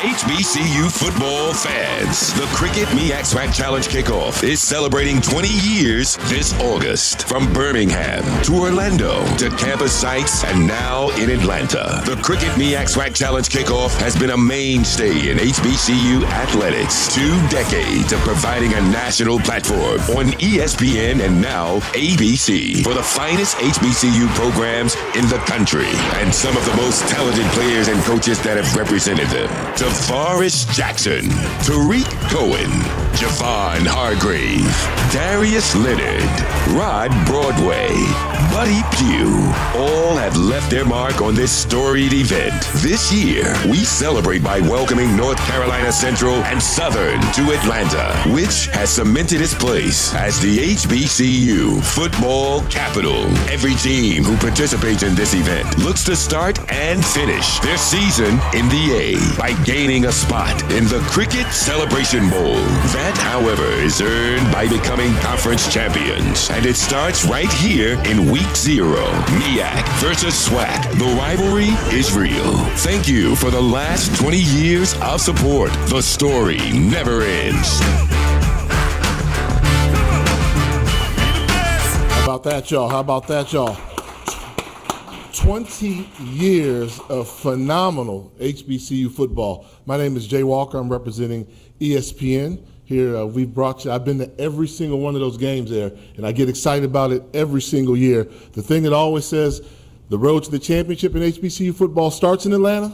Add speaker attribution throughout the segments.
Speaker 1: HBCU football fans, the Cricket MEAC SWAC Challenge Kickoff is celebrating 20 years this August. From Birmingham to Orlando to campus sites and now in Atlanta, the Cricket MEAC SWAC Challenge Kickoff has been a mainstay in HBCU athletics. 2 decades of providing a national platform on ESPN and now ABC for the finest HBCU programs in the country and some of the most talented players and coaches that have represented them. DeForest Jackson, Tariq Cohen, Javon Hargrave, Darius Leonard, Rod Broadway, Buddy Pugh, all have left their mark on this storied event. This year, we celebrate by welcoming North Carolina Central and Southern to Atlanta, which has cemented its place as the HBCU football capital. Every team who participates in this event looks to start and finish their season in the A by gaining a spot in the Cricket Celebration Bowl. That, however, is earned by becoming conference champions. And it starts right here in Week 0. MEAC versus SWAC. The rivalry is real. Thank you for the last 20 years of support. The story never ends.
Speaker 2: How about that, y'all? How about that, y'all? 20 years of phenomenal HBCU football. My name is Jay Walker. I'm representing ESPN. Here, we've brought you, I've been to every single one of those games there, and I get excited about it every single year. The thing that always says the road to the championship in HBCU football starts in Atlanta,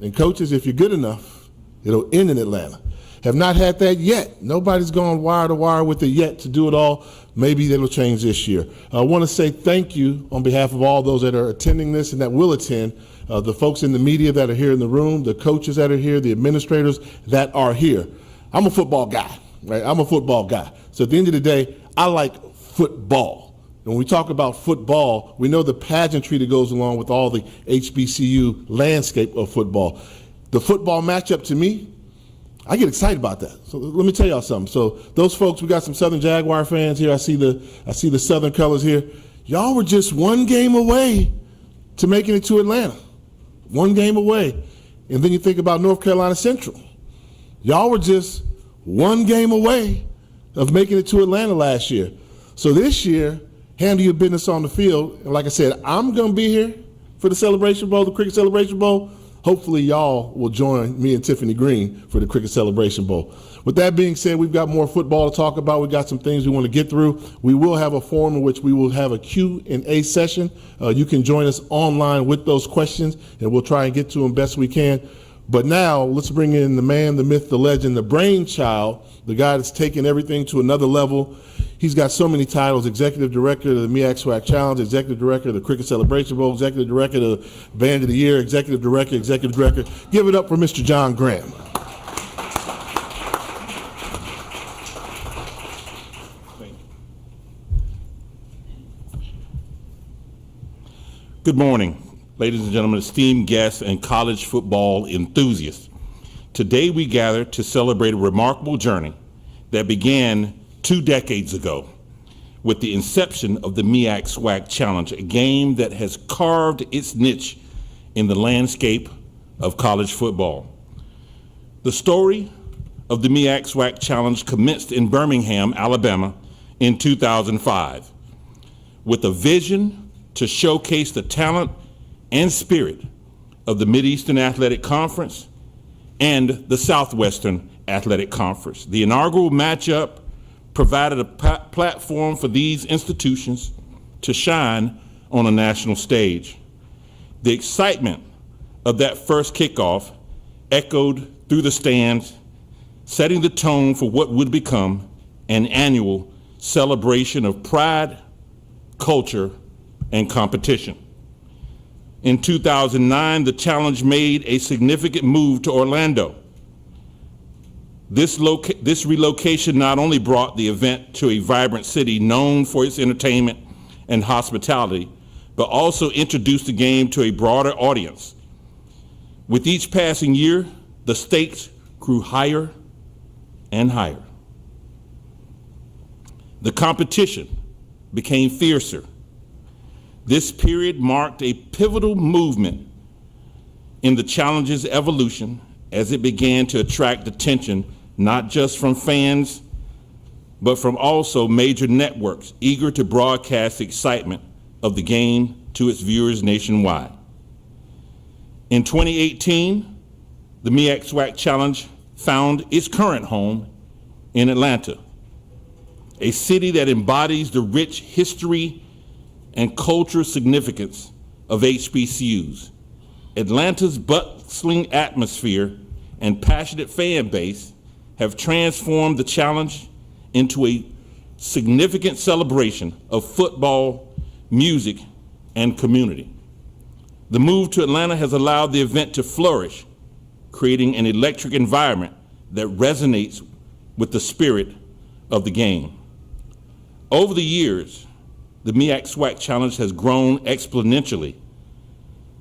Speaker 2: and coaches, if you're good enough, it'll end in Atlanta. Have not had that yet. Nobody's gone wire to wire with it yet to do it all. Maybe that'll change this year. I want to say thank you on behalf of all those that are attending this and that will attend, the folks in the media that are here in the room, the coaches that are here, the administrators that are here. I'm a football guy, right? I'm a football guy. So at the end of the day, I like football. When we talk about football, we know the pageantry that goes along with all the HBCU landscape of football. The football matchup to me, I get excited about that. So let me tell y'all something. So those folks, we got some Southern Jaguar fans here. I see the Southern colors here. Y'all were just one game away to making it to Atlanta. One game away. And then you think about North Carolina Central. Y'all were just one game away of making it to Atlanta last year. So this year, handle your business on the field. And like I said, I'm going to be here for the Celebration Bowl, the Cricket Celebration Bowl. Hopefully y'all will join me and Tiffany Green for the Cricket Celebration Bowl. With that being said, we've got more football to talk about. We've got some things we want to get through. We will have a forum in which we will have a Q&A session. You can join us online with those questions, and we'll try and get to them best we can. But now let's bring in the man, the myth, the legend, the brainchild, the guy that's taken everything to another level. He's got so many titles: Executive Director of the MEAC SWAC Challenge, Executive Director of the Cricket Celebration Bowl, Executive Director of the Band of the Year, Executive Director. Give it up for Mr. John Graham.
Speaker 3: Good morning, ladies and gentlemen, esteemed guests, and college football enthusiasts. Today we gather to celebrate a remarkable journey that began 2 decades ago with the inception of the MEAC SWAC Challenge, a game that has carved its niche in the landscape of college football. The story of the MEAC SWAC Challenge commenced in Birmingham, Alabama in 2005 with a vision to showcase the talent and spirit of the Mid-Eastern Athletic Conference and the Southwestern Athletic Conference. The inaugural matchup provided a platform for these institutions to shine on a national stage. The excitement of that first kickoff echoed through the stands, setting the tone for what would become an annual celebration of pride, culture, and competition. In 2009, the Challenge made a significant move to Orlando. This relocation not only brought the event to a vibrant city known for its entertainment and hospitality, but also introduced the game to a broader audience. With each passing year, the stakes grew higher and higher. The competition became fiercer. This period marked a pivotal movement in the Challenge's evolution as it began to attract attention not just from fans, but from also major networks eager to broadcast the excitement of the game to its viewers nationwide. In 2018, the MEAC SWAC Challenge found its current home in Atlanta, a city that embodies the rich history and cultural significance of HBCUs. Atlanta's bustling atmosphere and passionate fan base have transformed the challenge into a significant celebration of football, music, and community. The move to Atlanta has allowed the event to flourish, creating an electric environment that resonates with the spirit of the game. Over the years, the MEAC SWAC Challenge has grown exponentially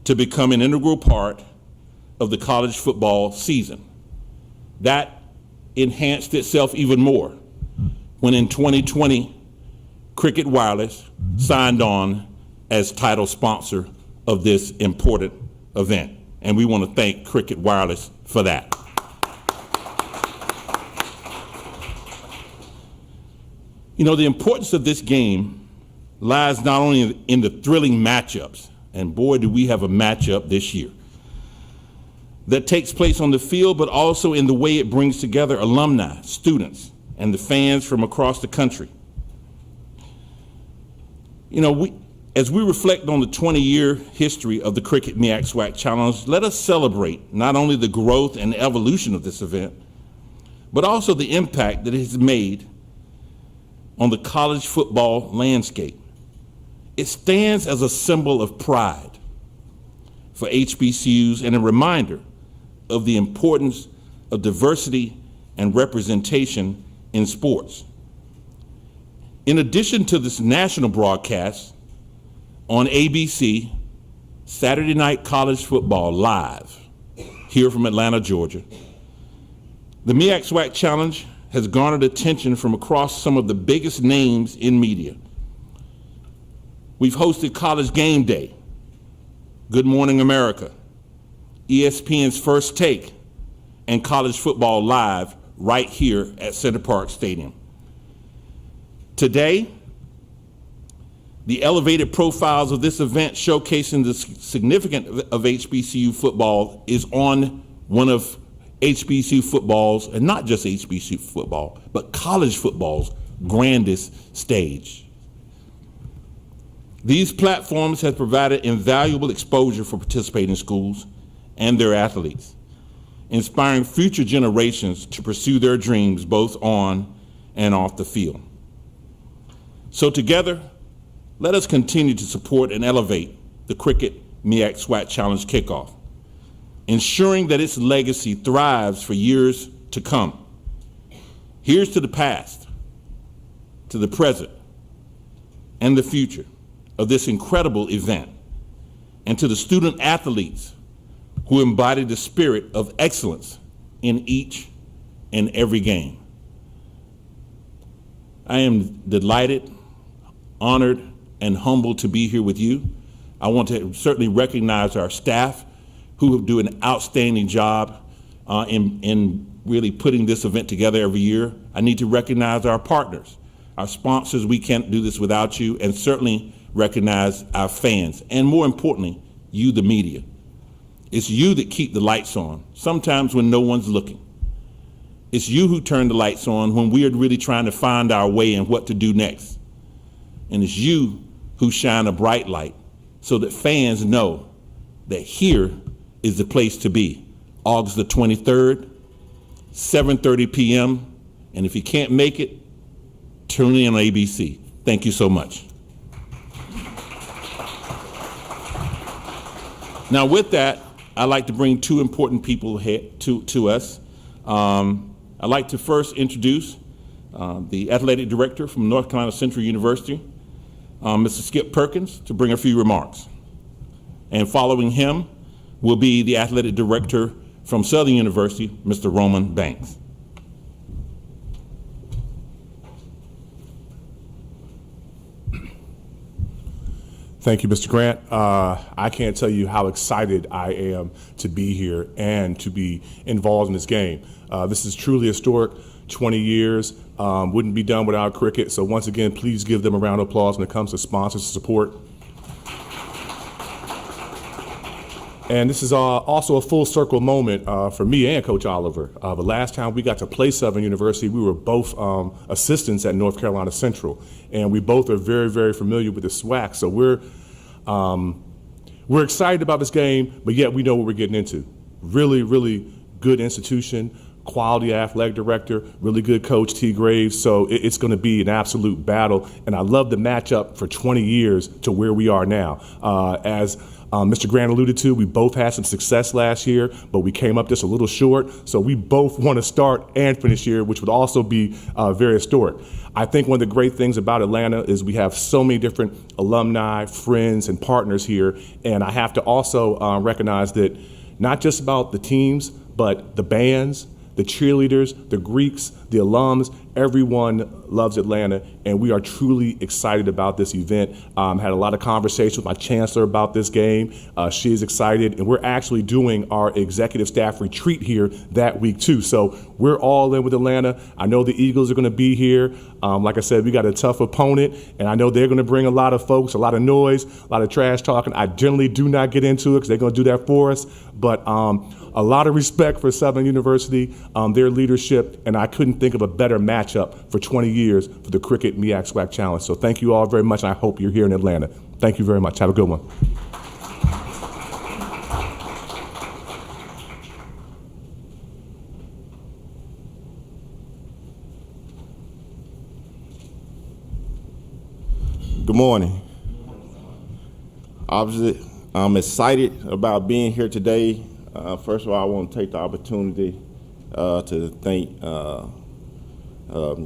Speaker 3: to become an integral part of the college football season. That enhanced itself even more when in 2020, Cricket Wireless signed on as title sponsor of this important event. And we want to thank Cricket Wireless for that. You know, the importance of this game lies not only in the thrilling matchups, and boy, do we have a matchup this year, that takes place on the field, but also in the way it brings together alumni, students, and the fans from across the country. You know, as we reflect on the 20-year history of the Cricket MEAC SWAC Challenge, let us celebrate not only the growth and evolution of this event, but also the impact that it has made on the college football landscape. It stands as a symbol of pride for HBCUs and a reminder of the importance of diversity and representation in sports. In addition to this national broadcast on ABC, Saturday Night College Football Live, here from Atlanta, Georgia, the MEAC SWAC Challenge has garnered attention from across some of the biggest names in media. We've hosted College Game Day, Good Morning America, ESPN's First Take, and College Football Live right here at Center Parc Stadium. Today, the elevated profiles of this event showcasing the significance of HBCU football is on one of HBCU football's, and not just HBCU football, but college football's grandest stage. These platforms have provided invaluable exposure for participating schools and their athletes, inspiring future generations to pursue their dreams both on and off the field. So together, let us continue to support and elevate the Cricket MEAC SWAC Challenge Kickoff, ensuring that its legacy thrives for years to come. Here's to the past, to the present, and the future of this incredible event, and to the student athletes who embody the spirit of excellence in each and every game. I am delighted, honored, and humbled to be here with you. I want to certainly recognize our staff who do an outstanding job in really putting this event together every year. I need to recognize our partners, our sponsors. We can't do this without you, and certainly recognize our fans, and more importantly, you, the media. It's you that keep the lights on, sometimes when no one's looking. It's you who turn the lights on when we are really trying to find our way and what to do next. And it's you who shine a bright light so that fans know that here is the place to be. August the 23rd, 7:30 p.m. And if you can't make it, tune in on ABC. Thank you so much. Now with that, I'd like to bring two important people to us. I'd like to first introduce the athletic director from North Carolina Central University, Mr. Skip Perkins, to bring a few remarks. And following him will be the athletic director from Southern University, Mr. Roman Banks.
Speaker 4: Thank you, Mr. Grant. I can't tell you how excited I am to be here and to be involved in this game. This is truly historic. 20 years wouldn't be done without cricket. So once again, please give them a round of applause when it comes to sponsors and support. And this is also a full circle moment for me and Coach Oliver. The last time we got to play Southern University, we were both assistants at North Carolina Central. And we both are very, very familiar with the SWAC. So we're excited about this game, but yet we know what we're getting into. Really, really good institution, quality athletic director, really good coach, T. Graves. So it's going to be an absolute battle. And I love the matchup for 20 years to where we are now. As Mr. Grant alluded to, we both had some success last year, but we came up just a little short. So we both want to start and finish here, which would also be very historic. I think one of the great things about Atlanta is we have so many different alumni, friends, and partners here. And I have to also recognize that not just about the teams, but the bands, the cheerleaders, the Greeks, the alums, everyone loves Atlanta, and we are truly excited about this event. Had a lot of conversations with my chancellor about this game. She is excited, and we're actually doing our executive staff retreat here that week too. So we're all in with Atlanta. I know the Eagles are gonna be here. Like I said, we got a tough opponent, and I know they're gonna bring a lot of folks, a lot of noise, a lot of trash talking. I generally do not get into it because they're gonna do that for us, but a lot of respect for Southern University, their leadership, and I couldn't think of a better matchup for 20 years for the Cricket MEAC SWAC Challenge. So thank you all very much, and I hope you're here in Atlanta. Thank you very much. Have a good one.
Speaker 5: Good morning. Obviously, I'm excited about being here today. First of all, I want to take the opportunity to thank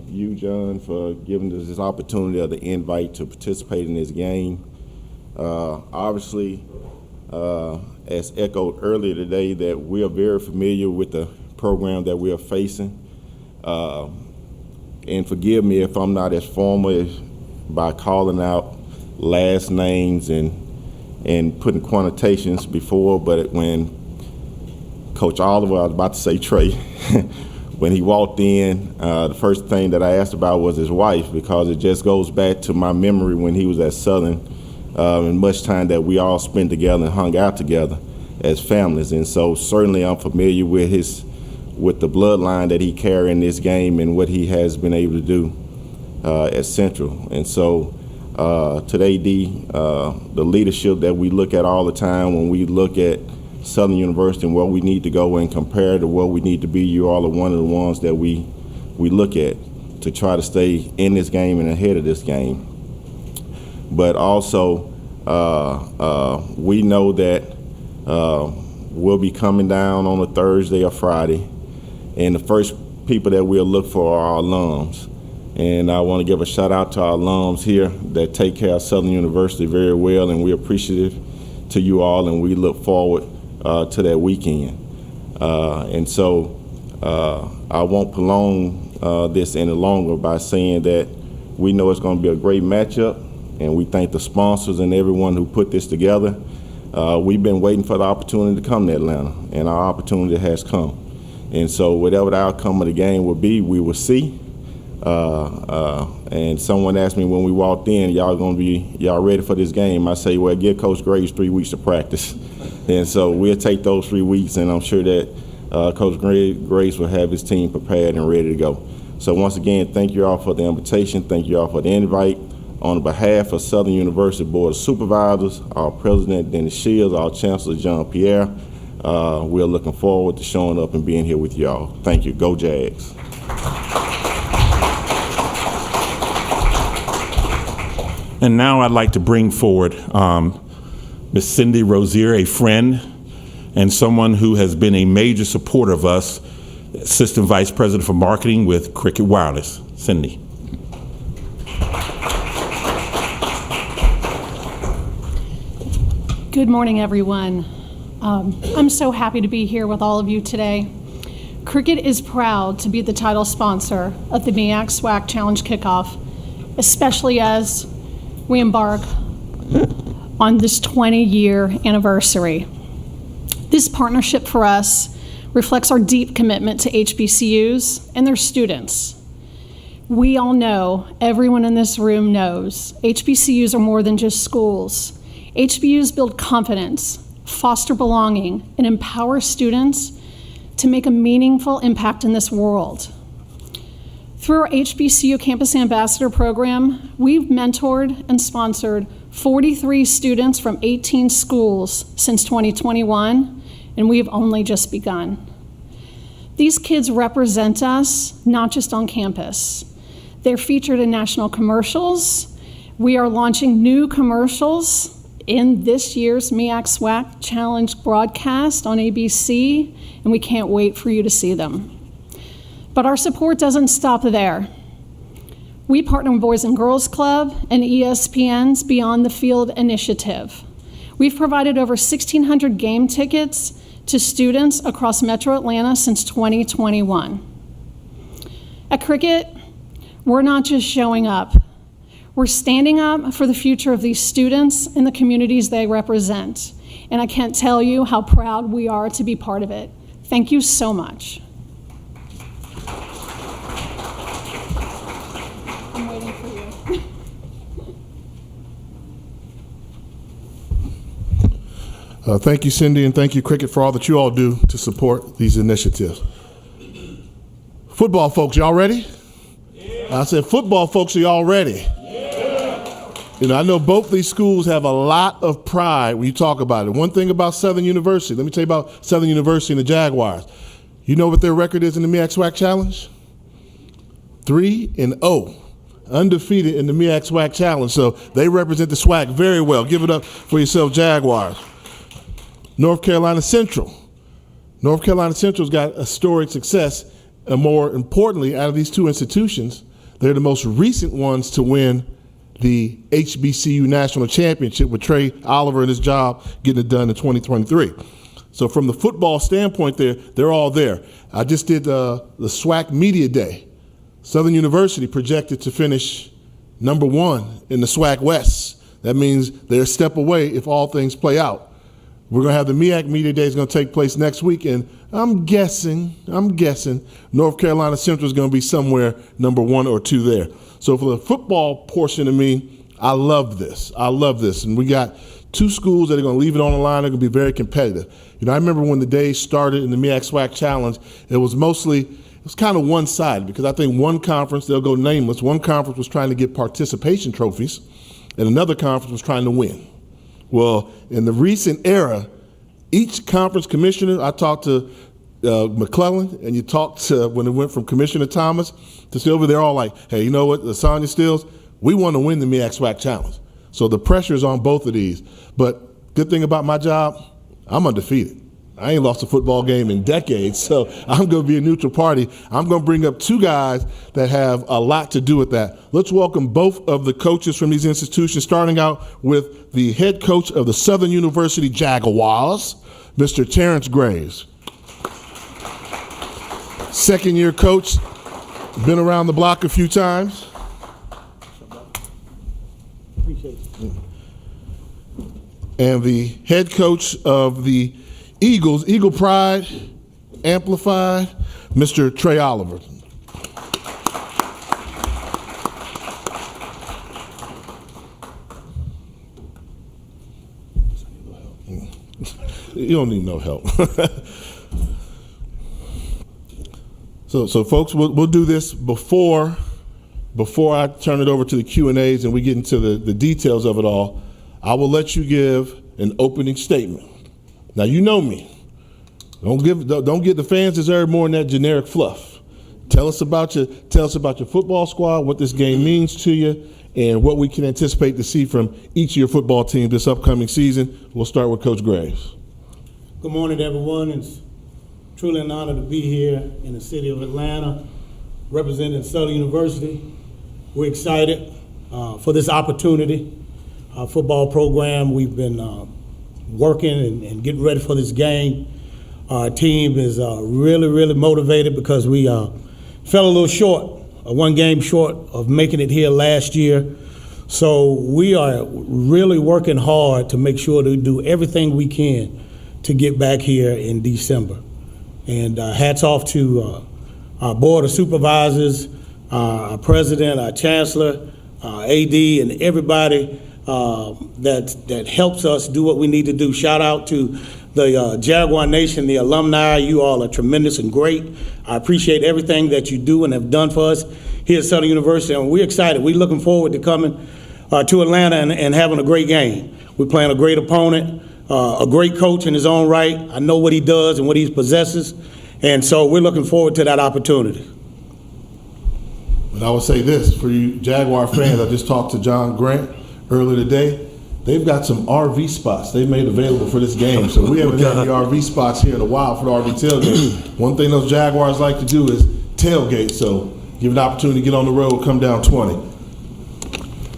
Speaker 5: you, John, for giving us this opportunity of the invite to participate in this game. Obviously, as echoed earlier today, that we are very familiar with the program that we are facing. And forgive me if I'm not as formal by calling out last names and putting quantifications before, but when Coach Oliver, I was about to say Trey, when he walked in, the first thing that I asked about was his wife, because it just goes back to my memory when he was at Southern, and much time that we all spent together and hung out together as families. And so certainly I'm familiar with the bloodline that he carried in this game and what he has been able to do at Central. And so today, the leadership that we look at all the time when we look at Southern University and where we need to go and compare to where we need to be, you all are one of the ones that we look at to try to stay in this game and ahead of this game. But also, we know that we'll be coming down on a Thursday or Friday, and the first people that we'll look for are our alums. And I want to give a shout out to our alums here that take care of Southern University very well, and we're appreciative to you all, and we look forward to that weekend. And so I won't prolong this any longer by saying that we know it's going to be a great matchup, and we thank the sponsors and everyone who put this together. We've been waiting for the opportunity to come to Atlanta, and our opportunity has come. And so whatever the outcome of the game will be, we will see. And someone asked me when we walked in, y'all ready for this game? I say, well, give Coach Graves 3 weeks to practice. And so we'll take those 3 weeks, and I'm sure that Coach Graves will have his team prepared and ready to go. So once again, thank you all for the invitation. Thank you all for the invite. On behalf of Southern University Board of Supervisors, our President Dennis Shields, our Chancellor John Pierre, we're looking forward to showing up and being here with y'all. Thank you. Go Jags.
Speaker 3: And now I'd like to bring forward Ms. Cindy Rozier, a friend and someone who has been a major supporter of us, Assistant Vice President for Marketing with Cricket Wireless. Cindy.
Speaker 6: Good morning, everyone. I'm so happy to be here with all of you today. Cricket is proud to be the title sponsor of the MEAC SWAC Challenge Kickoff, especially as we embark on this 20-year anniversary. This partnership for us reflects our deep commitment to HBCUs and their students. We all know, everyone in this room knows, HBCUs are more than just schools. HBCUs build confidence, foster belonging, and empower students to make a meaningful impact in this world. Through our HBCU Campus Ambassador Program, we've mentored and sponsored 43 students from 18 schools since 2021, and we've only just begun. These kids represent us, not just on campus. They're featured in national commercials. We are launching new commercials in this year's MEAC SWAC Challenge broadcast on ABC, and we can't wait for you to see them. But our support doesn't stop there. We partner with Boys and Girls Club and ESPN's Beyond the Field initiative. We've provided over 1,600 game tickets to students across Metro Atlanta since 2021. At Cricket, we're not just showing up. We're standing up for the future of these students and the communities they represent. And I can't tell you how proud we are to be part of it. Thank you so much. I'm waiting for you.
Speaker 2: Thank you, Cindy, and thank you, Cricket, for all that you all do to support these initiatives. Football folks, y'all ready? Yeah. I said, football folks, are y'all ready? You know, I know both these schools have a lot of pride when you talk about it. One thing about Southern University, let me tell you about Southern University and the Jaguars. You know what their record is in the MEAC SWAC Challenge? 3-0, undefeated in the MEAC SWAC Challenge. So they represent the SWAC very well. Give it up for yourself, Jaguars. North Carolina Central. North Carolina Central's got a storied success, and more importantly, out of these two institutions, they're the most recent ones to win the HBCU National Championship with Trey Oliver and his job getting it done in 2023. So from the football standpoint they're all there. I just did the SWAC Media Day. Southern University projected to finish #1 in the SWAC West. That means they're a step away if all things play out. We're gonna have the MEAC Media Day is gonna take place next week, and I'm guessing North Carolina Central is gonna be somewhere #1 or 2 there. So for the football portion of me, I love this. And we got 2 schools that are gonna leave it on the line. They're gonna be very competitive. You know, I remember when the day started in the MEAC SWAC Challenge, it was kind of one-sided, because I think one conference, they'll go nameless, one conference was trying to get participation trophies, and another conference was trying to win. Well, in the recent era, each conference commissioner, I talked to McClellan, and you talked to, when it went from Commissioner Thomas to Silver, they're all like, hey, you know what, Lasagna Stills, we want to win the MEAC SWAC Challenge. So the pressure is on both of these. But good thing about my job, I'm undefeated. I ain't lost a football game in decades, so I'm going to be a neutral party. I'm going to bring up 2 guys that have a lot to do with that. Let's welcome both of the coaches from these institutions, starting out with the head coach of the Southern University Jaguars, Mr. Terrence Graves. Second-year coach, been around the block a few times.
Speaker 7: Appreciate it.
Speaker 2: And the head coach of the Eagles, Eagle Pride Amplified, Mr. Trey Oliver. You don't need no help. So folks, we'll do this before I turn it over to the Q&As and we get into the details of it all. I will let you give an opening statement. Now, you know me. Don't give the fans deserve more than that generic fluff. Tell us about your football squad, what this game means to you, and what we can anticipate to see from each of your football teams this upcoming season. We'll start with Coach Graves.
Speaker 7: Good morning, everyone. It's truly an honor to be here in the city of Atlanta, representing Southern University. We're excited for this opportunity. Our football program, we've been working and getting ready for this game. Our team is really motivated because we fell a little short, one game short of making it here last year. So we are really working hard to make sure to do everything we can to get back here in December. And hats off to our Board of Supervisors, our President, our Chancellor, AD, and everybody that helps us do what we need to do. Shout out to the Jaguar Nation, the alumni. You all are tremendous and great. I appreciate everything that you do and have done for us here at Southern University, and we're excited. We're looking forward to coming to Atlanta and having a great game. We're playing a great opponent, a great coach in his own right. I know what he does and what he possesses, and so we're looking forward to that opportunity.
Speaker 2: And I would say this, for you Jaguar fans, I just talked to John Grant earlier today. They've got some RV spots they've made available for this game. So we haven't had any RV spots here in a while for the RV tailgate. One thing those Jaguars like to do is tailgate, so give an opportunity to get on the road, come down 20.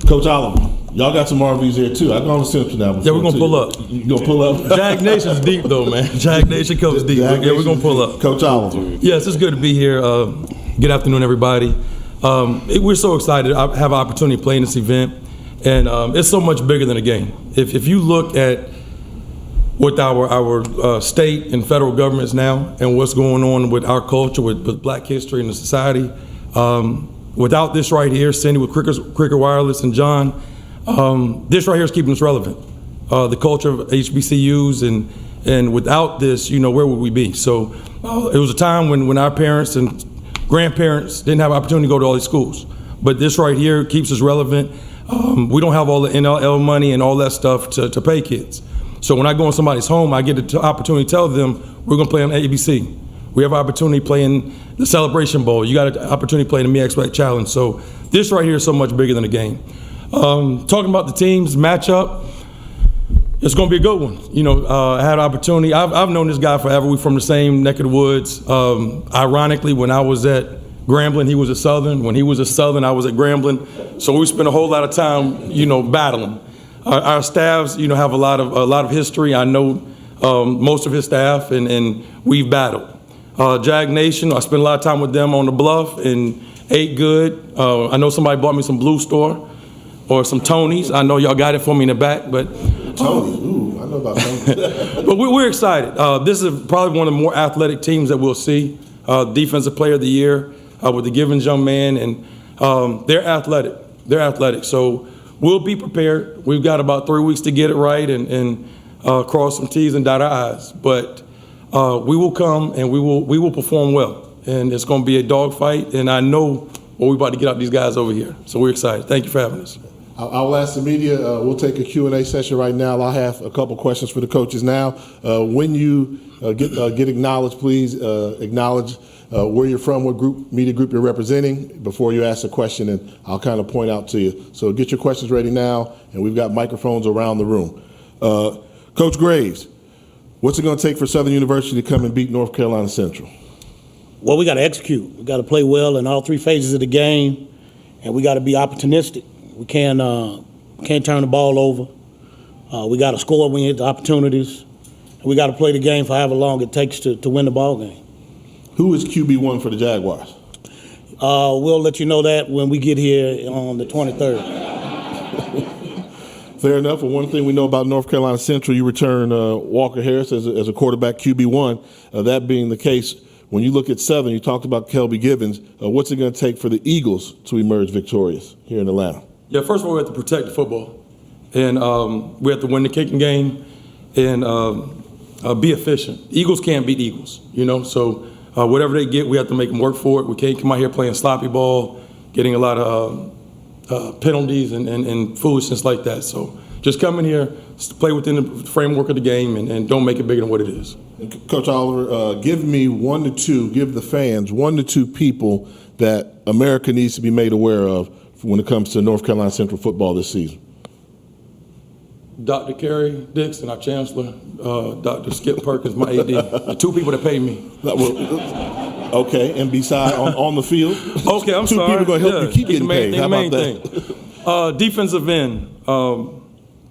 Speaker 2: Coach Oliver, y'all got some RVs here too. I've gone to Simpson now before.
Speaker 8: Yeah, we're going to pull up.
Speaker 2: You going to pull up?
Speaker 8: Jag Nation's deep though, man. Jag Nation comes deep. Yeah, we're going to pull up.
Speaker 2: Coach Oliver.
Speaker 8: Yes, it's good to be here. Good afternoon, everybody. We're so excited. I have an opportunity to play in this event, and it's so much bigger than a game. If you look at what our state and federal governments now and what's going on with our culture, with Black history and the society, without this right here, Cindy with Cricket Wireless and John, this right here is keeping us relevant. The culture of HBCUs, and without this, where would we be? So it was a time when our parents and grandparents didn't have an opportunity to go to all these schools. But this right here keeps us relevant. We don't have all the NLL money and all that stuff to pay kids. So when I go in somebody's home, I get the opportunity to tell them, we're gonna play on ABC. We have an opportunity to play in the Celebration Bowl. You got an opportunity to play in the MEAC SWAC Challenge. So this right here is so much bigger than a game. Talking about the teams matchup, it's going to be a good one. I had an opportunity. I've known this guy forever. We're from the same neck of the woods. Ironically, when I was at Grambling, he was at Southern. When he was at Southern, I was at Grambling. So we spent a whole lot of time, battling. Our staffs, have a lot of history. I know most of his staff, and we've battled. Jag Nation, I spent a lot of time with them on the Bluff and ate good. I know somebody bought me some Blue Store or some Tony's. I know y'all got it for me in the back, but
Speaker 2: Tony's, ooh, I know about Tony's.
Speaker 8: But we're excited. This is probably one of the more athletic teams that we'll see. Defensive Player of the Year with the Givens young man, and they're athletic. They're athletic, so we'll be prepared. We've got about 3 weeks to get it right and cross some T's and dot our I's. But we will come and we will perform well, and it's going to be a dogfight. And I know we're about to get out these guys over here, so we're excited. Thank you for having us.
Speaker 2: I'll ask the media. We'll take a Q&A session right now. I'll have a couple questions for the coaches now. When you get acknowledged, please acknowledge where you're from, what media group you're representing before you ask a question, and I'll kind of point out to you. So get your questions ready now, and we've got microphones around the room. Coach Graves, what's it going to take for Southern University to come and beat North Carolina Central?
Speaker 7: Well, we got to execute. We got to play well in all three phases of the game, and we got to be opportunistic. We can't turn the ball over. We got to score when we get the opportunities. And we got to play the game for however long it takes to win the ball game.
Speaker 2: Who is QB1 for the Jaguars?
Speaker 7: We'll let you know that when we get here on the 23rd.
Speaker 2: Fair enough. Well, one thing we know about North Carolina Central, you return Walker Harris as a quarterback QB1. That being the case, when you look at Southern, you talked about Kelby Givens. What's it going to take for the Eagles to emerge victorious here in Atlanta?
Speaker 8: Yeah, first of all, we have to protect the football, and we have to win the kicking game and be efficient. Eagles can't beat Eagles, so whatever they get, we have to make them work for it. We can't come out here playing sloppy ball, getting a lot of penalties and foolishness like that. So just come in here, play within the framework of the game, and don't make it bigger than what it is.
Speaker 2: Coach Oliver, give me give the fans 1 to 2 people that America needs to be made aware of when it comes to North Carolina Central football this season.
Speaker 8: Dr. Kerry Dixon, our chancellor, Dr. Skip Perkins, my AD, the 2 people that pay me.
Speaker 2: Okay, and beside on the field,
Speaker 8: okay, I'm
Speaker 2: 2
Speaker 8: sorry.
Speaker 2: people going to help you keep getting paid. How about
Speaker 8: that? Defensive end,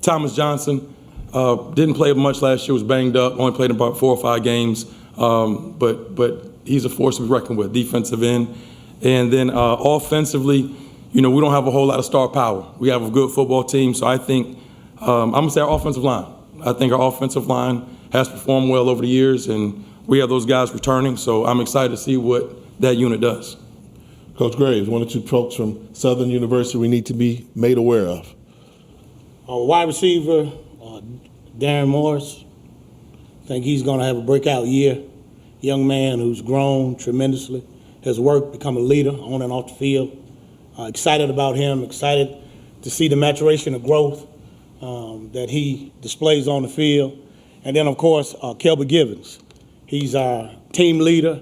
Speaker 8: Thomas Johnson, didn't play much last year, was banged up, only played about 4 or 5 games, but he's a force to be reckoned with, defensive end. And then offensively, we don't have a whole lot of star power. We have a good football team, so I think, I'm going to say our offensive line. I think our offensive line has performed well over the years, and we have those guys returning, so I'm excited to see what that unit does.
Speaker 2: Coach Graves, one or two folks from Southern University we need to be made aware of.
Speaker 7: Wide receiver, Darren Morris. I think he's going to have a breakout year. Young man who's grown tremendously, has worked, become a leader on and off the field. Excited about him, excited to see the maturation of growth that he displays on the field. And then, of course, Kelby Givens. He's our team leader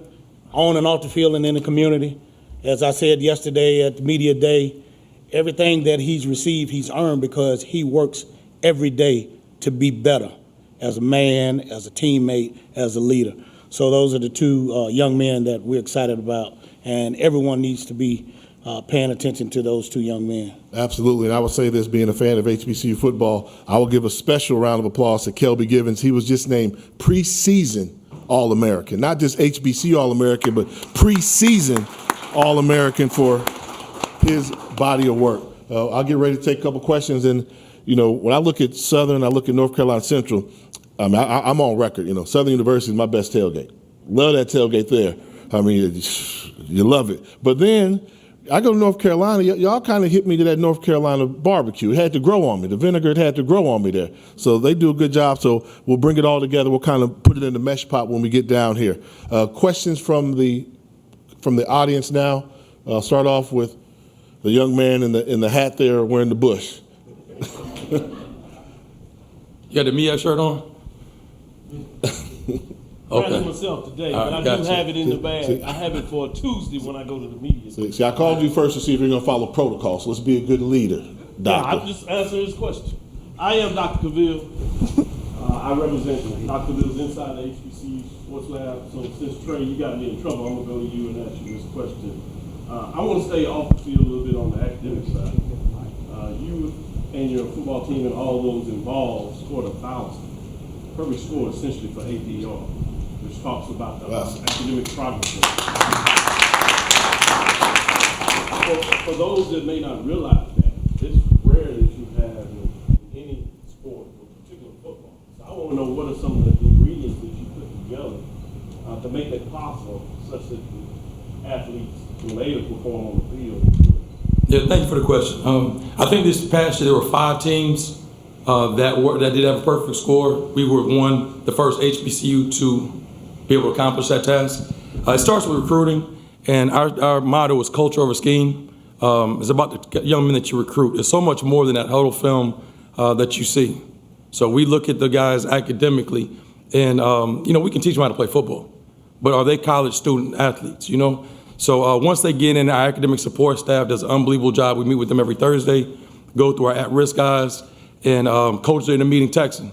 Speaker 7: on and off the field and in the community. As I said yesterday at the media day, everything that he's received, he's earned because he works every day to be better as a man, as a teammate, as a leader. So those are the two young men that we're excited about, and everyone needs to be paying attention to those two young men.
Speaker 2: Absolutely, and I would say this, being a fan of HBCU football, I will give a special round of applause to Kelby Givens. He was just named preseason All-American, not just HBCU All-American, but preseason All-American for his body of work. I'll get ready to take a couple questions, and when I look at Southern, I look at North Carolina Central, I'm on record. Southern University is my best tailgate. Love that tailgate there. I mean, you love it. But then I go to North Carolina. Y'all kind of hit me to that North Carolina barbecue. It had to grow on me. The vinegar had to grow on me there. So they do a good job. So we'll bring it all together. We'll kind of put it in the mesh pot when we get down here. Questions from the audience now. I'll start off with the young man in the hat there wearing the bush.
Speaker 8: You got the MEAC shirt on?
Speaker 9: Okay. Myself today, but I do have it in the bag. I have it for a Tuesday when I go to the media.
Speaker 2: See, I called you first to see if you're going to follow protocol, so let's be a good leader, doctor.
Speaker 9: Yeah, I'm just answering his question. I am Dr. Cavill. I represent Dr. Cavill's inside the HBCU Sports Lab. So since Trey, you got me in trouble, I'm going to go to you and ask you this question. I want to stay off the field a little bit on the academic side. You and your football team and all those involved scored 1,000. Perfect score essentially for APR, which talks about the academic progress. For those that may not realize that, it's rare that you have in any sport, in particular football. So I want to know what are some of the ingredients that you put together to make that possible, such that the athletes can later perform on the field.
Speaker 8: Yeah, thank you for the question. I think this past year there were 5 teams that did have a perfect score. We were the first HBCU to be able to accomplish that task. It starts with recruiting, and our motto is culture over scheme. It's about the young men that you recruit. It's so much more than that huddle film that you see. So we look at the guys academically, and we can teach them how to play football, but are they college student athletes? So once they get in, our academic support staff does an unbelievable job. We meet with them every Thursday, go through our at-risk guys, and coaches are in the meeting texting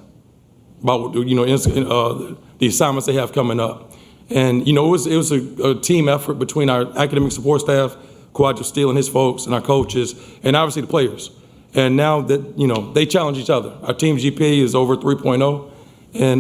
Speaker 8: about the assignments they have coming up. And it was a team effort between our academic support staff, Quadra Steele and his folks, and our coaches, and obviously the players. And now that they challenge each other. Our team's GPA is over 3.0, and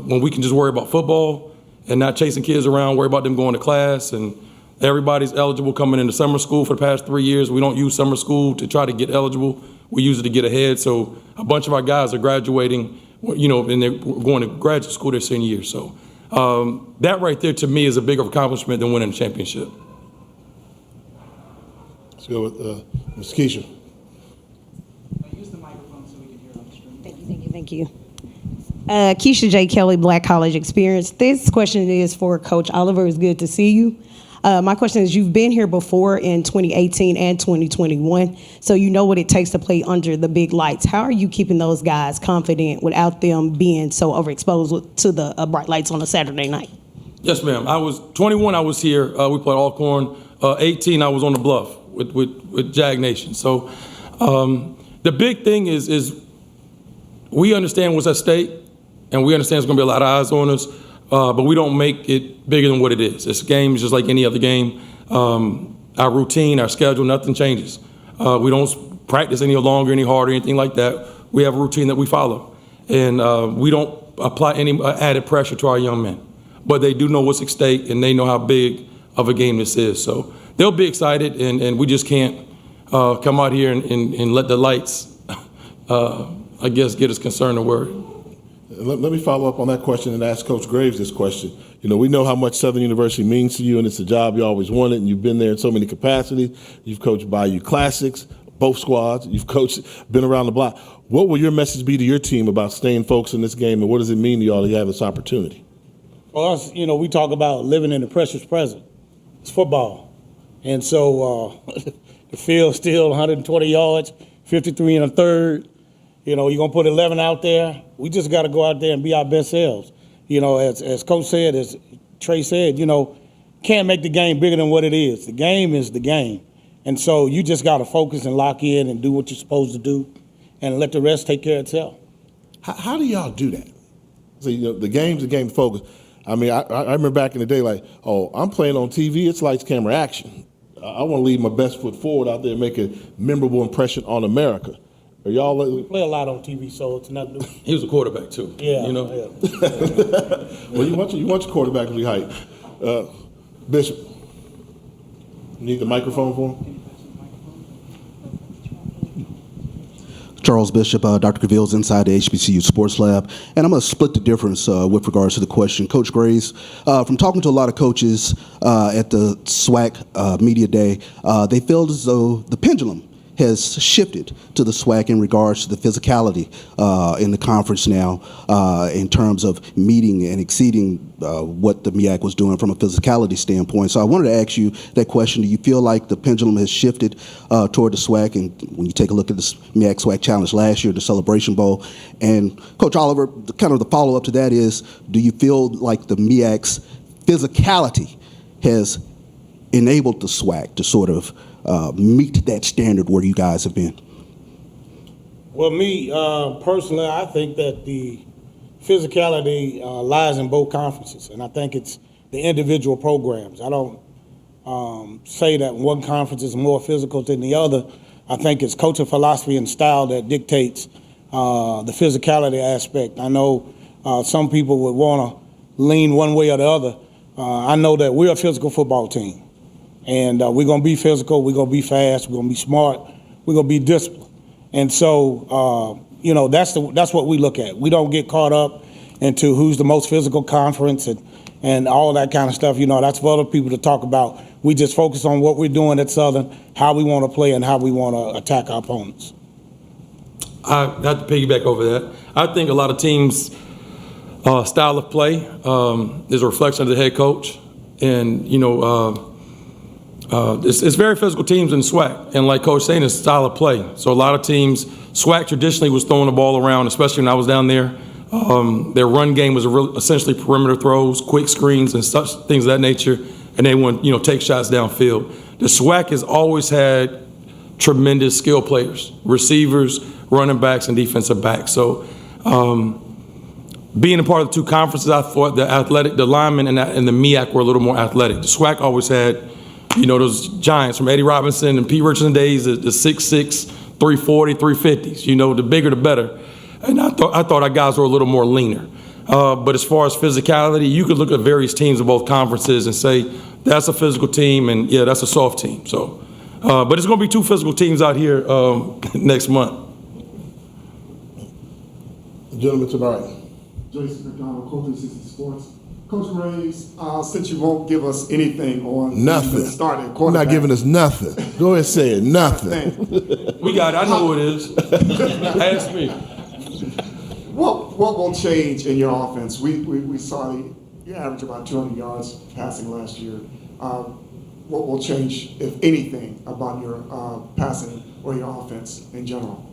Speaker 8: when we can just worry about football and not chasing kids around, worry about them going to class, and everybody's eligible coming into summer school for the past 3 years. We don't use summer school to try to get eligible. We use it to get ahead. So a bunch of our guys are graduating, and they're going to graduate school their senior year. So that right there to me is a bigger accomplishment than winning a championship.
Speaker 2: Let's go with Ms. Keisha.
Speaker 10: Use the microphone so we can hear on the screen.
Speaker 11: Thank you. Keisha J. Kelly, Black College Experience. This question is for Coach Oliver. It's good to see you. My question is, you've been here before in 2018 and 2021, so you know what it takes to play under the big lights. How are you keeping those guys confident without them being so overexposed to the bright lights on a Saturday night?
Speaker 8: Yes, ma'am. 21, I was here. We played Alcorn. 18, I was on the Bluff with Jag Nation. So the big thing is we understand what's at stake, and we understand there's going to be a lot of eyes on us. But we don't make it bigger than what it is. This game is just like any other game. Our routine, our schedule, nothing changes. We don't practice any longer, any harder, anything like that. We have a routine that we follow. And we don't apply any added pressure to our young men. But they do know what's at stake, and they know how big of a game this is. So they'll be excited, and we just can't come out here and let the lights, I guess, get us concerned or worried.
Speaker 2: Let me follow up on that question and ask Coach Graves this question. You know, we know how much Southern University means to you, and it's a job you always wanted, and you've been there in so many capacities. You've coached Bayou Classics, both squads. You've been around the block. What will your message be to your team about staying focused in this game, and what does it mean to y'all to have this opportunity?
Speaker 7: For us, you know, we talk about living in the precious present. It's football. And so the field's still 120 yards, 53 and a third. You know, you're going to put 11 out there. We just got to go out there and be our best selves. You know, as Coach said, as Trey said, you know, can't make the game bigger than what it is. The game is the game. And so you just got to focus and lock in and do what you're supposed to do and let the rest take care of itself.
Speaker 2: How do y'all do that? So, you know, the game's a game of focus. I mean, I remember back in the day, like, oh, I'm playing on TV, it's lights, camera, action. I want to leave my best foot forward out there and make a memorable impression on America. Are y'all?
Speaker 7: We play a lot on TV, so it's not new.
Speaker 8: He was a quarterback too.
Speaker 7: Yeah,
Speaker 8: you know.
Speaker 7: Yeah.
Speaker 2: Well, you want your quarterback to be hype. Bishop, you need the microphone for him?
Speaker 12: Charles Bishop, Dr. Cavill's inside the HBCU Sports Lab, and I'm going to split the difference with regards to the question. Coach Graves, from talking to a lot of coaches at the SWAC Media Day, they feel as though the pendulum has shifted to the SWAC in regards to the physicality in the conference now in terms of meeting and exceeding what the MEAC was doing from a physicality standpoint. So I wanted to ask you that question. Do you feel like the pendulum has shifted toward the SWAC? And when you take a look at this MEAC SWAC Challenge last year, the Celebration Bowl, and Coach Oliver, kind of the follow-up to that is, do you feel like the MEAC's physicality has enabled the SWAC to sort of meet that standard where you guys have been?
Speaker 7: Well, me, personally, I think that the physicality lies in both conferences, and I think it's the individual programs. I don't say that one conference is more physical than the other. I think it's coaching philosophy and style that dictates the physicality aspect. I know some people would want to lean one way or the other. I know that we're a physical football team. And we're going to be physical, we're going to be fast, we're going to be smart, we're going to be disciplined. And so, you know, that's what we look at. We don't get caught up into who's the most physical conference and all that kind of stuff. You know, that's for other people to talk about. We just focus on what we're doing at Southern, how we want to play, and how we want to attack our opponents.
Speaker 8: I have to piggyback over that. I think a lot of teams' style of play is a reflection of the head coach. And, you know, it's very physical teams in SWAC, and like Coach saying, it's style of play. So a lot of teams, SWAC traditionally was throwing the ball around, especially when I was down there. Their run game was essentially perimeter throws, quick screens, and such things of that nature, and they want, you know, take shots downfield. The SWAC has always had tremendous skill players, receivers, running backs, and defensive backs. So being a part of the two conferences, I thought the linemen and the MEAC were a little more athletic. The SWAC always had, you know, those giants from Eddie Robinson and Pete Richardson days, the 6'6", 340, 350s. You know, the bigger the better. And I thought our guys were a little more leaner. But as far as physicality, you could look at various teams of both conferences and say, that's a physical team, and yeah, that's a soft team. So, but it's going to be two physical teams out here next month.
Speaker 2: Gentlemen to the right.
Speaker 13: Jason McDonald, Coach 360 Sports. Coach Graves, since you won't give us anything on
Speaker 2: nothing,
Speaker 13: starting quarterback.
Speaker 2: You're not giving us nothing. Go ahead and say it. Nothing.
Speaker 8: We got it. I know who it is. Ask me.
Speaker 13: What will change in your offense? We saw you average about 200 yards passing last year. What will change, if anything, about your passing or your offense in general?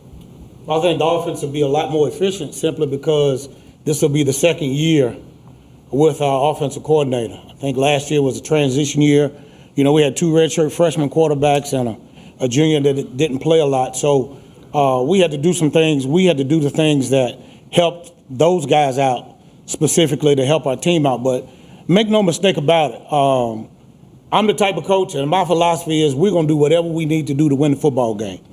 Speaker 7: I think the offense will be a lot more efficient simply because this will be the second year with our offensive coordinator. I think last year was a transition year. You know, we had two redshirt freshman quarterbacks and a junior that didn't play a lot. So we had to do some things. We had to do the things that helped those guys out specifically to help our team out. But make no mistake about it. I'm the type of coach, and my philosophy is we're going to do whatever we need to do to win the football game.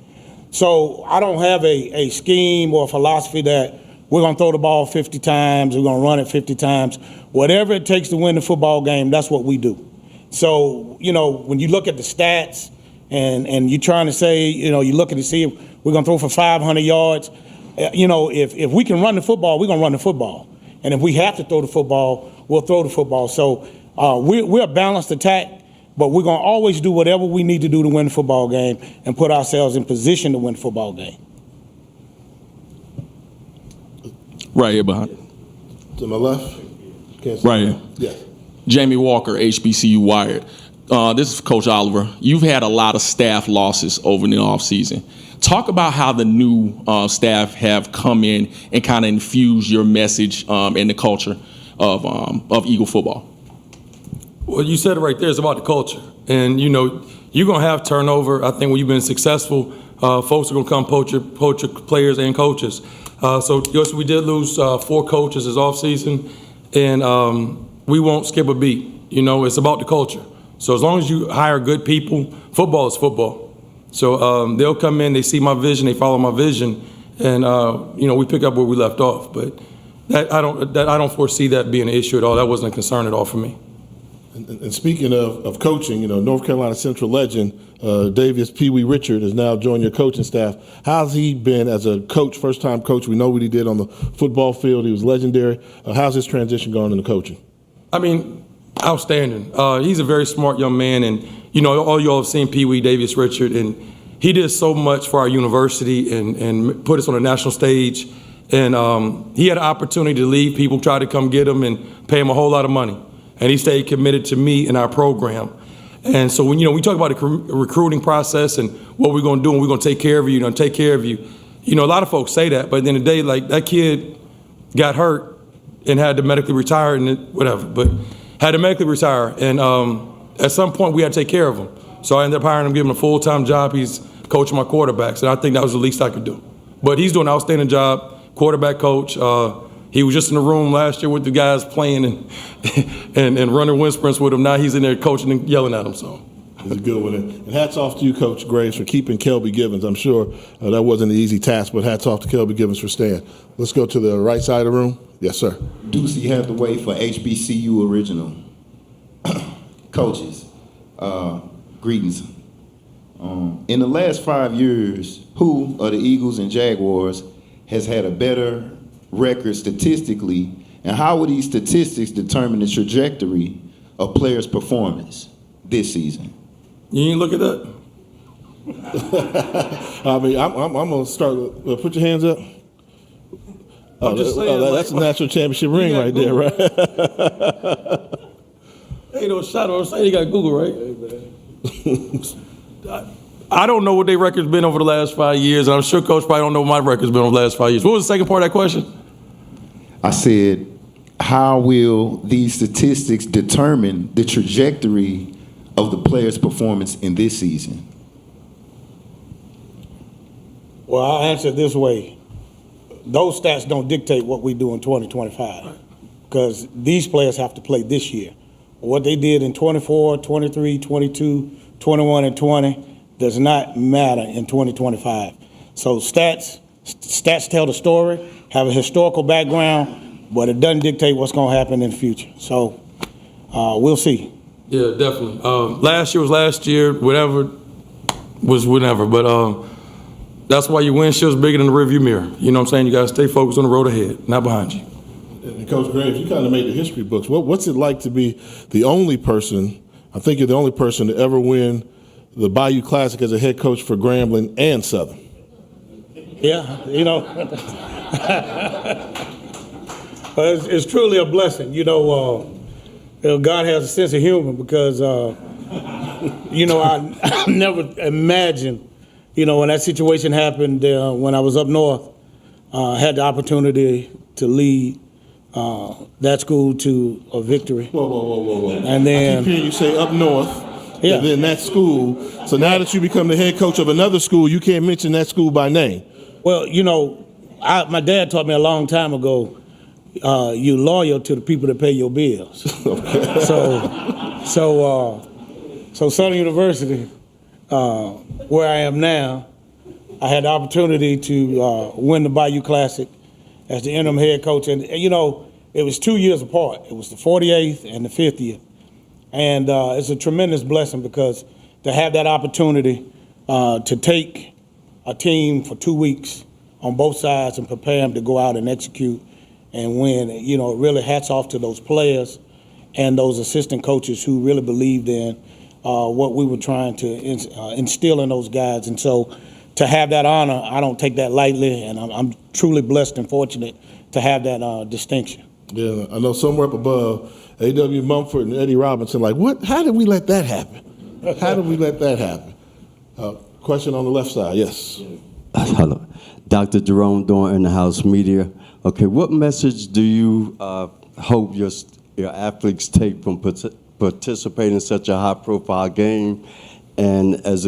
Speaker 7: So I don't have a scheme or a philosophy that we're going to throw the ball 50 times, we're going to run it 50 times. Whatever it takes to win the football game, that's what we do. So, you know, when you look at the stats, and you're trying to say, you know, you're looking to see if we're going to throw for 500 yards. You know, if we can run the football, we're going to run the football. And if we have to throw the football, we'll throw the football. So we're a balanced attack, but we're going to always do whatever we need to do to win the football game and put ourselves in position to win the football game.
Speaker 14: Right here behind.
Speaker 2: To my left?
Speaker 14: Right here.
Speaker 2: Yes.
Speaker 14: Jamie Walker, HBCU Wired. This is Coach Oliver. You've had a lot of staff losses over in the offseason. Talk about how the new staff have come in and kind of infused your message and the culture of Eagle football.
Speaker 8: Well, you said it right there. It's about the culture. And, you know, you're going to have turnover. I think when you've been successful, folks are going to come poach your players and coaches. So, yes, we did lose 4 coaches this offseason, and we won't skip a beat. You know, it's about the culture. So as long as you hire good people, football is football. So they'll come in, they see my vision, they follow my vision, and you know, we pick up where we left off. But I don't foresee that being an issue at all. That wasn't a concern at all for me.
Speaker 2: And speaking of coaching, you know, North Carolina Central legend Davius Pee Wee Richard has now joined your coaching staff. How's he been as a coach, first-time coach? We know what he did on the football field. He was legendary. How's his transition going into coaching?
Speaker 8: I mean, outstanding. He's a very smart young man, and you know, all y'all have seen Pee Wee, Davius Richard, and he did so much for our university and put us on a national stage. And he had an opportunity to leave. People tried to come get him and pay him a whole lot of money. And he stayed committed to me and our program. And so when, you know, we talk about the recruiting process and what we're going to do and we're going to take care of you, take care of you. You know, a lot of folks say that, but at the end of the day, like, that kid got hurt and had to medically retire and whatever, but had to medically retire. And at some point we had to take care of him. So I ended up hiring him, giving him a full-time job. He's coaching my quarterbacks, and I think that was the least I could do. But he's doing an outstanding job, quarterback coach. He was just in the room last year with the guys playing and running wind sprints with him. Now he's in there coaching and yelling at them. So
Speaker 2: he's a good one. And hats off to you, Coach Graves, for keeping Kelby Givens. I'm sure that wasn't an easy task, but hats off to Kelby Givens for staying. Let's go to the right side of the room. Yes, sir.
Speaker 5: Ducey Hathaway for HBCU Original. Coaches, greetings. In the last 5 years, who of the Eagles and Jaguars has had a better record statistically, and how will these statistics determine the trajectory of players' performance this season?
Speaker 8: You ain't look at that?
Speaker 2: I mean, I'm going to start. Put your hands up.
Speaker 8: I'm just saying,
Speaker 2: that's a national championship ring right there, right?
Speaker 8: Ain't no shot. I'm saying you got Google, right? I don't know what their record's been over the last 5 years, and I'm sure Coach probably don't know what my record's been over the last 5 years. What was the second part of that question?
Speaker 5: I said, how will these statistics determine the trajectory of the player's performance in this season?
Speaker 7: Well, I'll answer it this way. Those stats don't dictate what we do in 2025 because these players have to play this year. What they did in 24, 23, 22, 21, and 20 does not matter in 2025. So stats tell the story, have a historical background, but it doesn't dictate what's going to happen in the future. So we'll see.
Speaker 8: Yeah, definitely. Last year was last year, whatever was whatever, but that's why your windshield's bigger than the rearview mirror. You know what I'm saying? You got to stay focused on the road ahead, not behind you.
Speaker 2: And Coach Graves, you kind of made the history books. What's it like to be the only person, I think you're the only person to ever win the Bayou Classic as a head coach for Grambling and Southern?
Speaker 7: Yeah, you know, it's truly a blessing. You know, God has a sense of humor because, you know, I never imagined, you know, when that situation happened when I was up north, I had the opportunity to lead that school to a victory.
Speaker 2: Whoa.
Speaker 7: And then
Speaker 2: I keep hearing you say up north,
Speaker 7: yeah.
Speaker 2: And then that school. So now that you become the head coach of another school, you can't mention that school by name.
Speaker 7: Well, you know, my dad taught me a long time ago, you're loyal to the people that pay your bills. So Southern University, where I am now, I had the opportunity to win the Bayou Classic as the interim head coach. And, you know, it was 2 years apart. It was the 48th and the 50th. And it's a tremendous blessing because to have that opportunity to take a team for 2 weeks on both sides and prepare them to go out and execute and win. Really hats off to those players and those assistant coaches who really believed in what we were trying to instill in those guys. And so to have that honor, I don't take that lightly, and I'm truly blessed and fortunate to have that distinction.
Speaker 2: Yeah, I know somewhere up above, A.W. Mumford and Eddie Robinson, like, what? How did we let that happen? How did we let that happen? Question on the left side, yes.
Speaker 15: Hello. Dr. Jerome Dorn in the House Media. Okay, what message do you hope your athletes take from participating in such a high-profile game, and as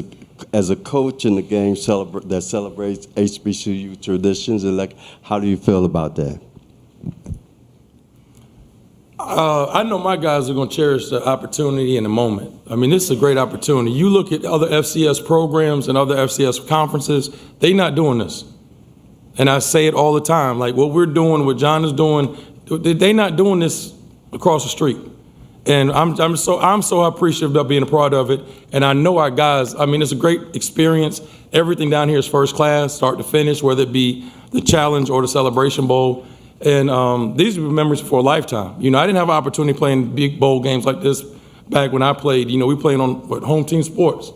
Speaker 15: a coach in the game that celebrates HBCU traditions, and like, how do you feel about that?
Speaker 8: I know my guys are going to cherish the opportunity in the moment. I mean, this is a great opportunity. You look at other FCS programs and other FCS conferences, they're not doing this. And I say it all the time, like what we're doing, what John is doing, they're not doing this across the street. And I'm so appreciative of being a part of it. And I know our guys, I mean, it's a great experience. Everything down here is first class, start to finish, whether it be the Challenge or the Celebration Bowl. And these are memories for a lifetime. I didn't have an opportunity playing big bowl games like this back when I played. We played on home team sports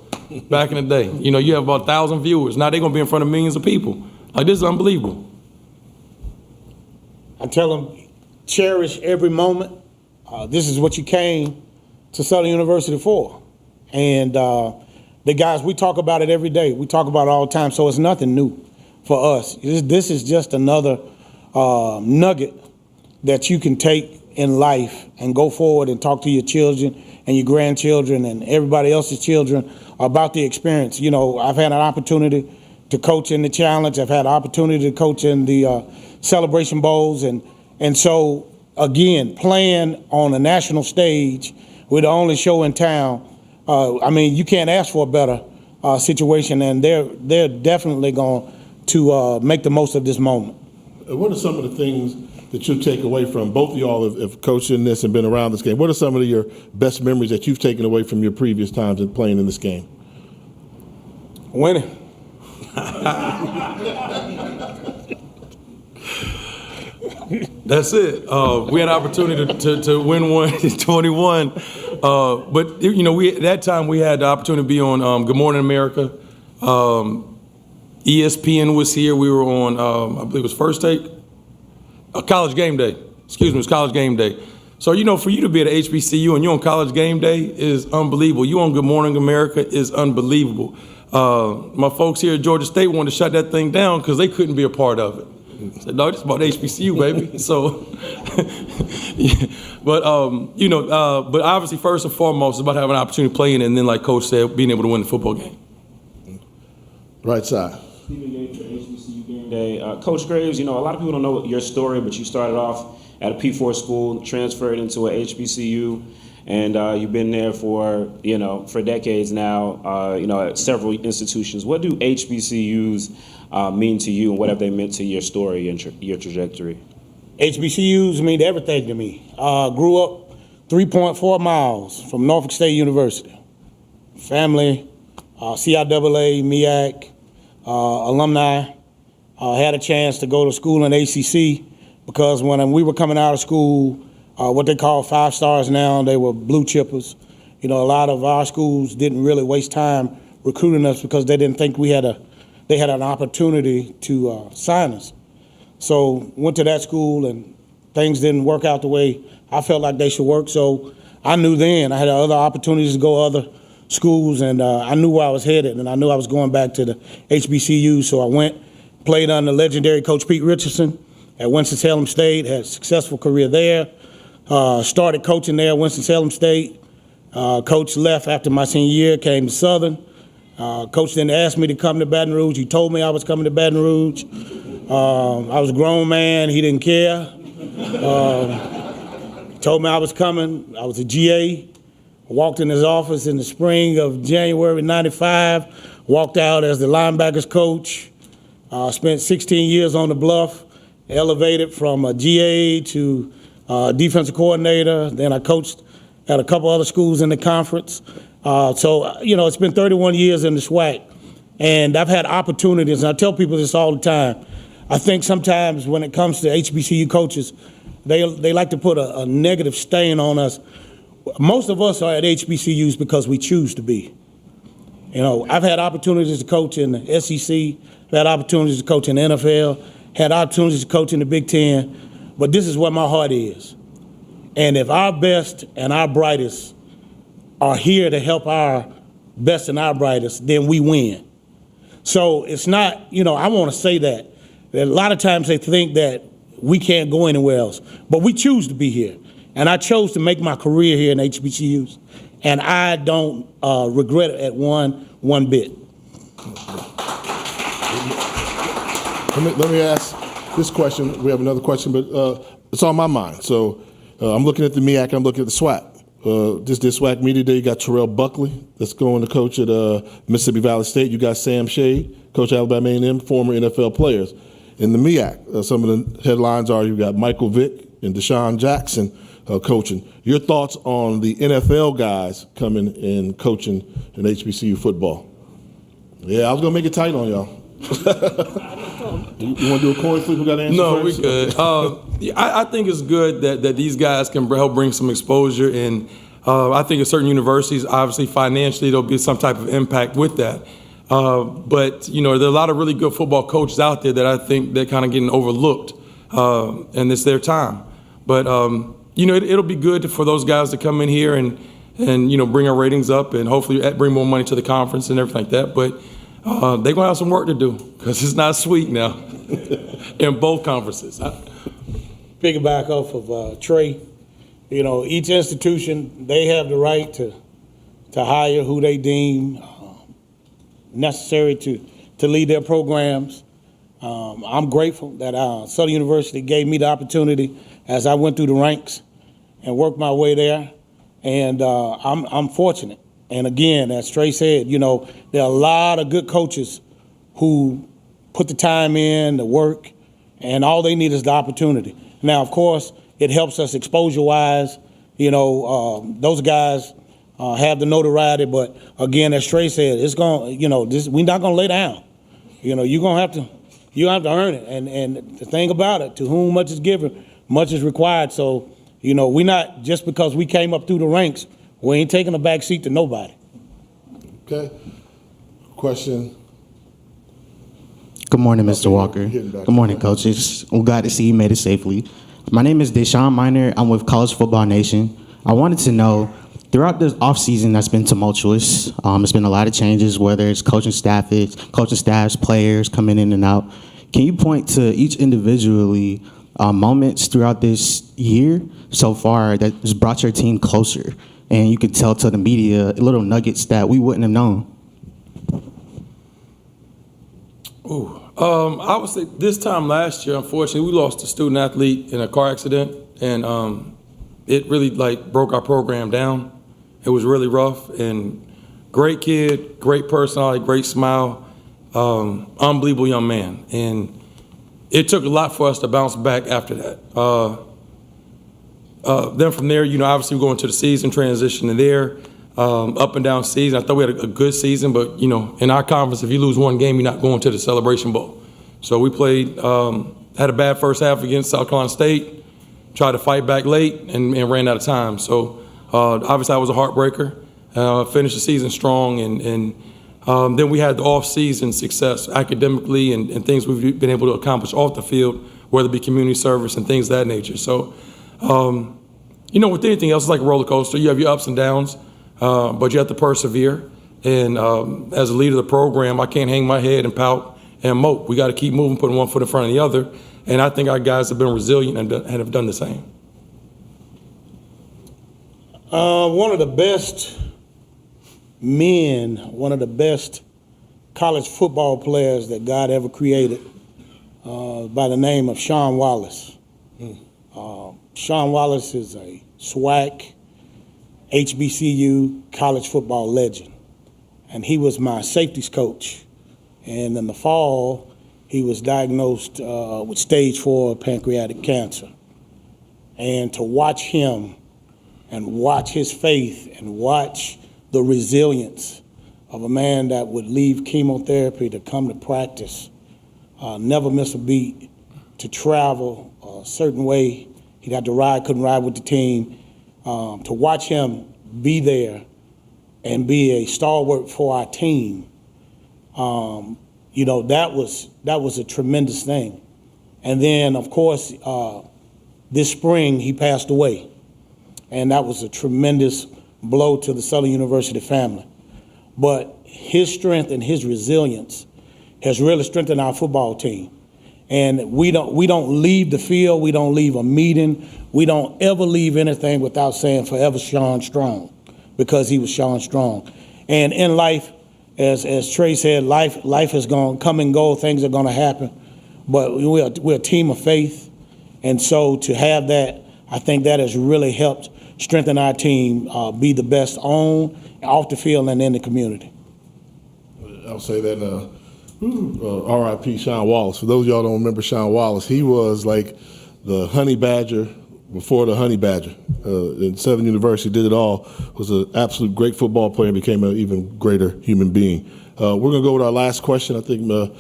Speaker 8: back in the day. You have about 1,000 viewers. Now they're going to be in front of millions of people. Like, this is unbelievable.
Speaker 7: I tell them, cherish every moment. This is what you came to Southern University for. And the guys, we talk about it every day. We talk about it all the time, so it's nothing new for us. This is just another nugget that you can take in life and go forward and talk to your children and your grandchildren and everybody else's children about the experience. I've had an opportunity to coach in the Challenge. I've had an opportunity to coach in the Celebration Bowls. And so, again, playing on a national stage with the only show in town, you can't ask for a better situation, and they're definitely going to make the most of this moment.
Speaker 2: What are some of the things that you take away from, both of y'all have coached in this and been around this game, what are some of your best memories that you've taken away from your previous times in playing in this game?
Speaker 7: Winning.
Speaker 8: That's it. We had an opportunity to win one in 21. But, that time we had the opportunity to be on Good Morning America. ESPN was here. We were on, I believe it was First Take. College Game Day. Excuse me, it was College Game Day. So, for you to be at HBCU and you're on College Game Day is unbelievable. You on Good Morning America is unbelievable. My folks here at Georgia State wanted to shut that thing down because they couldn't be a part of it. I said, no, it's about HBCU, baby. So, yeah. But obviously, first and foremost, it's about having an opportunity to play in, and then, like Coach said, being able to win the football game.
Speaker 2: Right side.
Speaker 16: Stephen Gates for HBCU Game Day. Coach Graves, a lot of people don't know your story, but you started off at a P4 school, transferred into a HBCU, and you've been there for decades now, at several institutions. What do HBCUs mean to you, and what have they meant to your story and your trajectory?
Speaker 7: HBCUs mean everything to me. Grew up 3.4 miles from Norfolk State University. Family, CIAA, MEAC, alumni. Had a chance to go to school in ACC because when we were coming out of school, what they call 5 stars now, they were blue chippers. A lot of our schools didn't really waste time recruiting us because they didn't think they had an opportunity to sign us. So went to that school and things didn't work out the way I felt like they should work. So I knew then I had other opportunities to go other schools, and I knew where I was headed, and I knew I was going back to the HBCU. So I went, played under legendary Coach Pete Richardson at Winston-Salem State, had a successful career there. Started coaching there at Winston-Salem State. Coach left after my senior year, came to Southern. Coach didn't ask me to come to Baton Rouge. He told me I was coming to Baton Rouge. I was a grown man. He didn't care. Told me I was coming. I was a GA. I walked in his office in the spring of January '95. Walked out as the linebackers coach. Spent 16 years on the Bluff. Elevated from a GA to defensive coordinator. Then I coached at a couple other schools in the conference. It's been 31 years in the SWAC, and I've had opportunities, and I tell people this all the time. I think sometimes when it comes to HBCU coaches, they like to put a negative stain on us. Most of us are at HBCUs because we choose to be. I've had opportunities to coach in the SEC, had opportunities to coach in the NFL, had opportunities to coach in the Big Ten, but this is where my heart is. And if our best and our brightest are here to help our best and our brightest, then we win. So it's not, I want to say that a lot of times they think that we can't go anywhere else, but we choose to be here. And I chose to make my career here in HBCUs, and I don't regret it at one bit.
Speaker 2: Let me ask this question. We have another question, but it's on my mind. So I'm looking at the MEAC, I'm looking at the SWAC. This SWAC Media Day, you got Terrell Buckley that's going to coach at Mississippi Valley State. You got Sam Shade, coach at Alabama A&M, former NFL players. In the MEAC, some of the headlines are you got Michael Vick and Deshaun Jackson coaching. Your thoughts on the NFL guys coming and coaching in HBCU football? Yeah, I was going to make it tight on y'all. You want to do a coin flip? We got to answer first?
Speaker 8: No, we good. I think it's good that these guys can help bring some exposure, and I think at certain universities, obviously financially, there'll be some type of impact with that. But there are a lot of really good football coaches out there that I think they're kind of getting overlooked, and it's their time. But it'll be good for those guys to come in here and bring our ratings up and hopefully bring more money to the conference and everything like that. But they're gonna have some work to do because it's not sweet now in both conferences.
Speaker 7: Piggyback off of Trey, each institution, they have the right to hire who they deem necessary to lead their programs. I'm grateful that Southern University gave me the opportunity as I went through the ranks and worked my way there, and I'm fortunate. And again, as Trey said, there are a lot of good coaches who put the time in, the work, and all they need is the opportunity. Now, of course, it helps us exposure-wise. Those guys have the notoriety, but again, as Trey said, it's going. We're not going to lay down. You're going to have to. You have to earn it. And the thing about it, to whom much is given, much is required. So, we're not just because we came up through the ranks. We ain't taking a back seat to nobody.
Speaker 2: Okay. Question.
Speaker 17: Good morning, Mr. Walker. Good morning, coaches. I'm glad to see you made it safely. My name is Deshaun Miner. I'm with College Football Nation. I wanted to know, throughout this offseason that's been tumultuous, there's been a lot of changes, whether it's coaching staffs, players coming in and out. Can you point to each individually moments throughout this year so far that has brought your team closer? And you could tell to the media little nuggets that we wouldn't have known.
Speaker 8: I would say this time last year, unfortunately, we lost a student athlete in a car accident, and it really broke our program down. It was really rough, and great kid, great personality, great smile, unbelievable young man. And it took a lot for us to bounce back after that. Then from there, obviously we're going to the season transition and there, up and down season. I thought we had a good season, but, in our conference, if you lose one game, you're not going to the Celebration Bowl. So we played, had a bad first half against South Carolina State, tried to fight back late and ran out of time. So obviously I was a heartbreaker, finished the season strong, and then we had the off-season success academically and things we've been able to accomplish off the field, whether it be community service and things of that nature. So, with anything else, it's like a roller coaster. You have your ups and downs, but you have to persevere. And as a leader of the program, I can't hang my head and pout and mope. We got to keep moving, putting one foot in front of the other. And I think our guys have been resilient and have done the same.
Speaker 7: One of the best men, one of the best college football players that God ever created, by the name of Sean Wallace. Sean Wallace is a SWAC, HBCU college football legend. And he was my safeties coach. And in the fall, he was diagnosed with stage 4 pancreatic cancer. And to watch him and watch his faith and watch the resilience of a man that would leave chemotherapy to come to practice, never miss a beat, to travel a certain way. He'd have to ride, couldn't ride with the team. To watch him be there and be a stalwart for our team, you know, that was a tremendous thing. And then, of course, this spring he passed away, and that was a tremendous blow to the Southern University family. But his strength and his resilience has really strengthened our football team. And we don't leave the field, we don't leave a meeting, we don't ever leave anything without saying forever Sean Strong, because he was Sean Strong. And in life, as Trey said, life is going to come and go, things are going to happen, but we're a team of faith. And so to have that, I think that has really helped strengthen our team, be the best on, off the field, and in the community.
Speaker 2: I'll say that R.I.P. Sean Wallace. For those of y'all who don't remember Sean Wallace, he was like the honey badger before the honey badger. In Southern University, did it all, was an absolute great football player and became an even greater human being. We're going to go with our last question. I think, was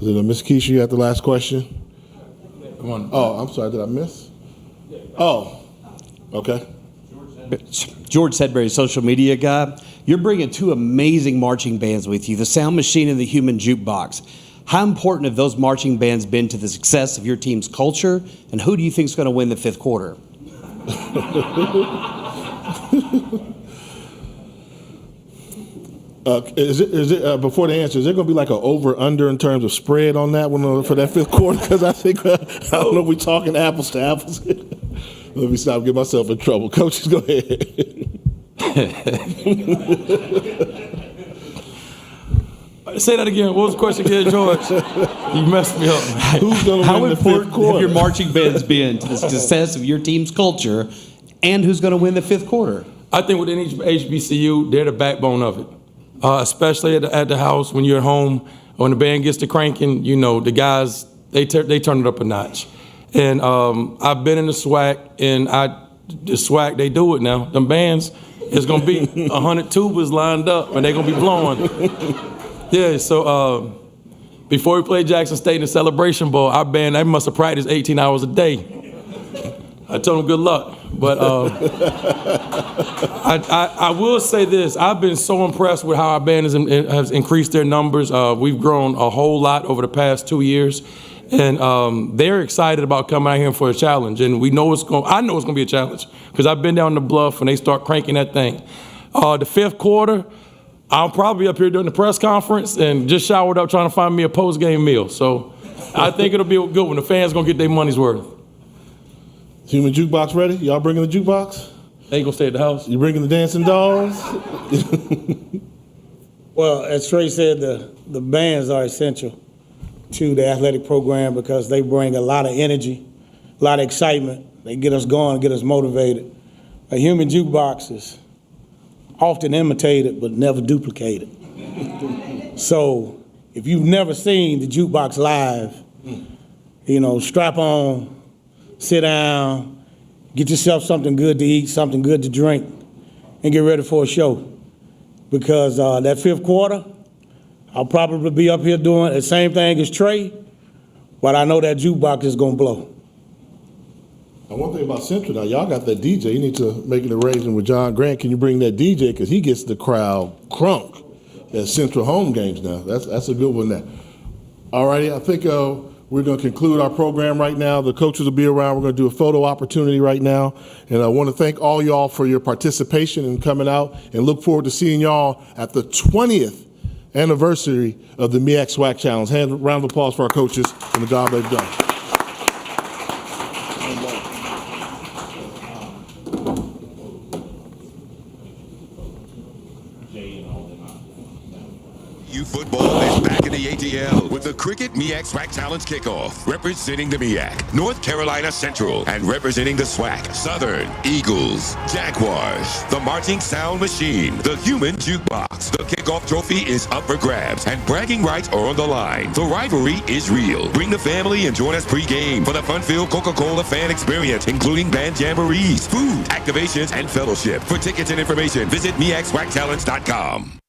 Speaker 2: it Ms. Keisha, you had the last question?
Speaker 8: Come on.
Speaker 2: Oh, I'm sorry, did I miss? Oh, okay.
Speaker 18: George Sedbury, social media guy. You're bringing two amazing marching bands with you, the Sound Machine and the Human Jukebox. How important have those marching bands been to the success of your team's culture, and who do you think is going to win the fifth quarter?
Speaker 2: Before the answer, is there going to be like an over-under in terms of spread on that one for that fifth quarter? Because I think, I don't know if we're talking apples to apples. Let me stop, get myself in trouble. Coaches, go ahead.
Speaker 8: Say that again. What was the question again, George? You messed me up.
Speaker 2: Who's going to win the fifth quarter?
Speaker 18: Have your marching bands been to the success of your team's culture, and who's going to win the fifth quarter?
Speaker 8: I think within each HBCU, they're the backbone of it. Especially at the house, when you're at home, when the band gets to cranking, you know, the guys, they turn it up a notch. And I've been in the SWAC, and the SWAC, they do it now. Them bands, it's going to be 100 tubas lined up, and they're going to be blowing. Yeah, so before we played Jackson State in the Celebration Bowl, our band, they must have practiced 18 hours a day. I told them good luck. But I will say this. I've been so impressed with how our band has increased their numbers. We've grown a whole lot over the past 2 years. And they're excited about coming out here for a challenge. And I know it's going to be a challenge because I've been down the bluff and they start cranking that thing. The fifth quarter, I'll probably be up here during the press conference and just showered up trying to find me a post-game meal. So I think it'll be a good one. The fans going to get their money's worth.
Speaker 2: Human Jukebox ready? Y'all bringing the jukebox?
Speaker 8: They ain't going to stay at the house.
Speaker 2: You bringing the dancing dolls?
Speaker 7: Well, as Trey said, the bands are essential to the athletic program because they bring a lot of energy, a lot of excitement. They get us going, get us motivated. A human jukebox is often imitated but never duplicated. So if you've never seen the jukebox live, you know, strap on, sit down, get yourself something good to eat, something good to drink, and get ready for a show. Because that fifth quarter, I'll probably be up here doing the same thing as Trey, but I know that jukebox is going to blow.
Speaker 2: And one thing about Central now, y'all got that DJ. You need to make an arrangement with John Grant. Can you bring that DJ? Because he gets the crowd crunk at Central home games now. That's a good one there. All righty, I think we're going to conclude our program right now. The coaches will be around. We're going to do a photo opportunity right now. And I want to thank all y'all for your participation and coming out, and look forward to seeing y'all at the 20th anniversary of the MEAC SWAC Challenge. Round of applause for our coaches and the job they've done.
Speaker 1: Football is back in the the ATL with the Cricket MEAC SWAC Challenge Kickoff. Representing the MEAC, North Carolina Central, and representing the SWAC, Southern, Eagles, Jaguars, the Marching Sound Machine, the Human Jukebox. The kickoff trophy is up for grabs, and bragging rights are on the line. The rivalry is real. Bring the family and join us pre-game for the fun-filled Coca-Cola fan experience, including band jamborees, food, activations, and fellowship. For tickets and information, visit MEACSWACChallenge.com.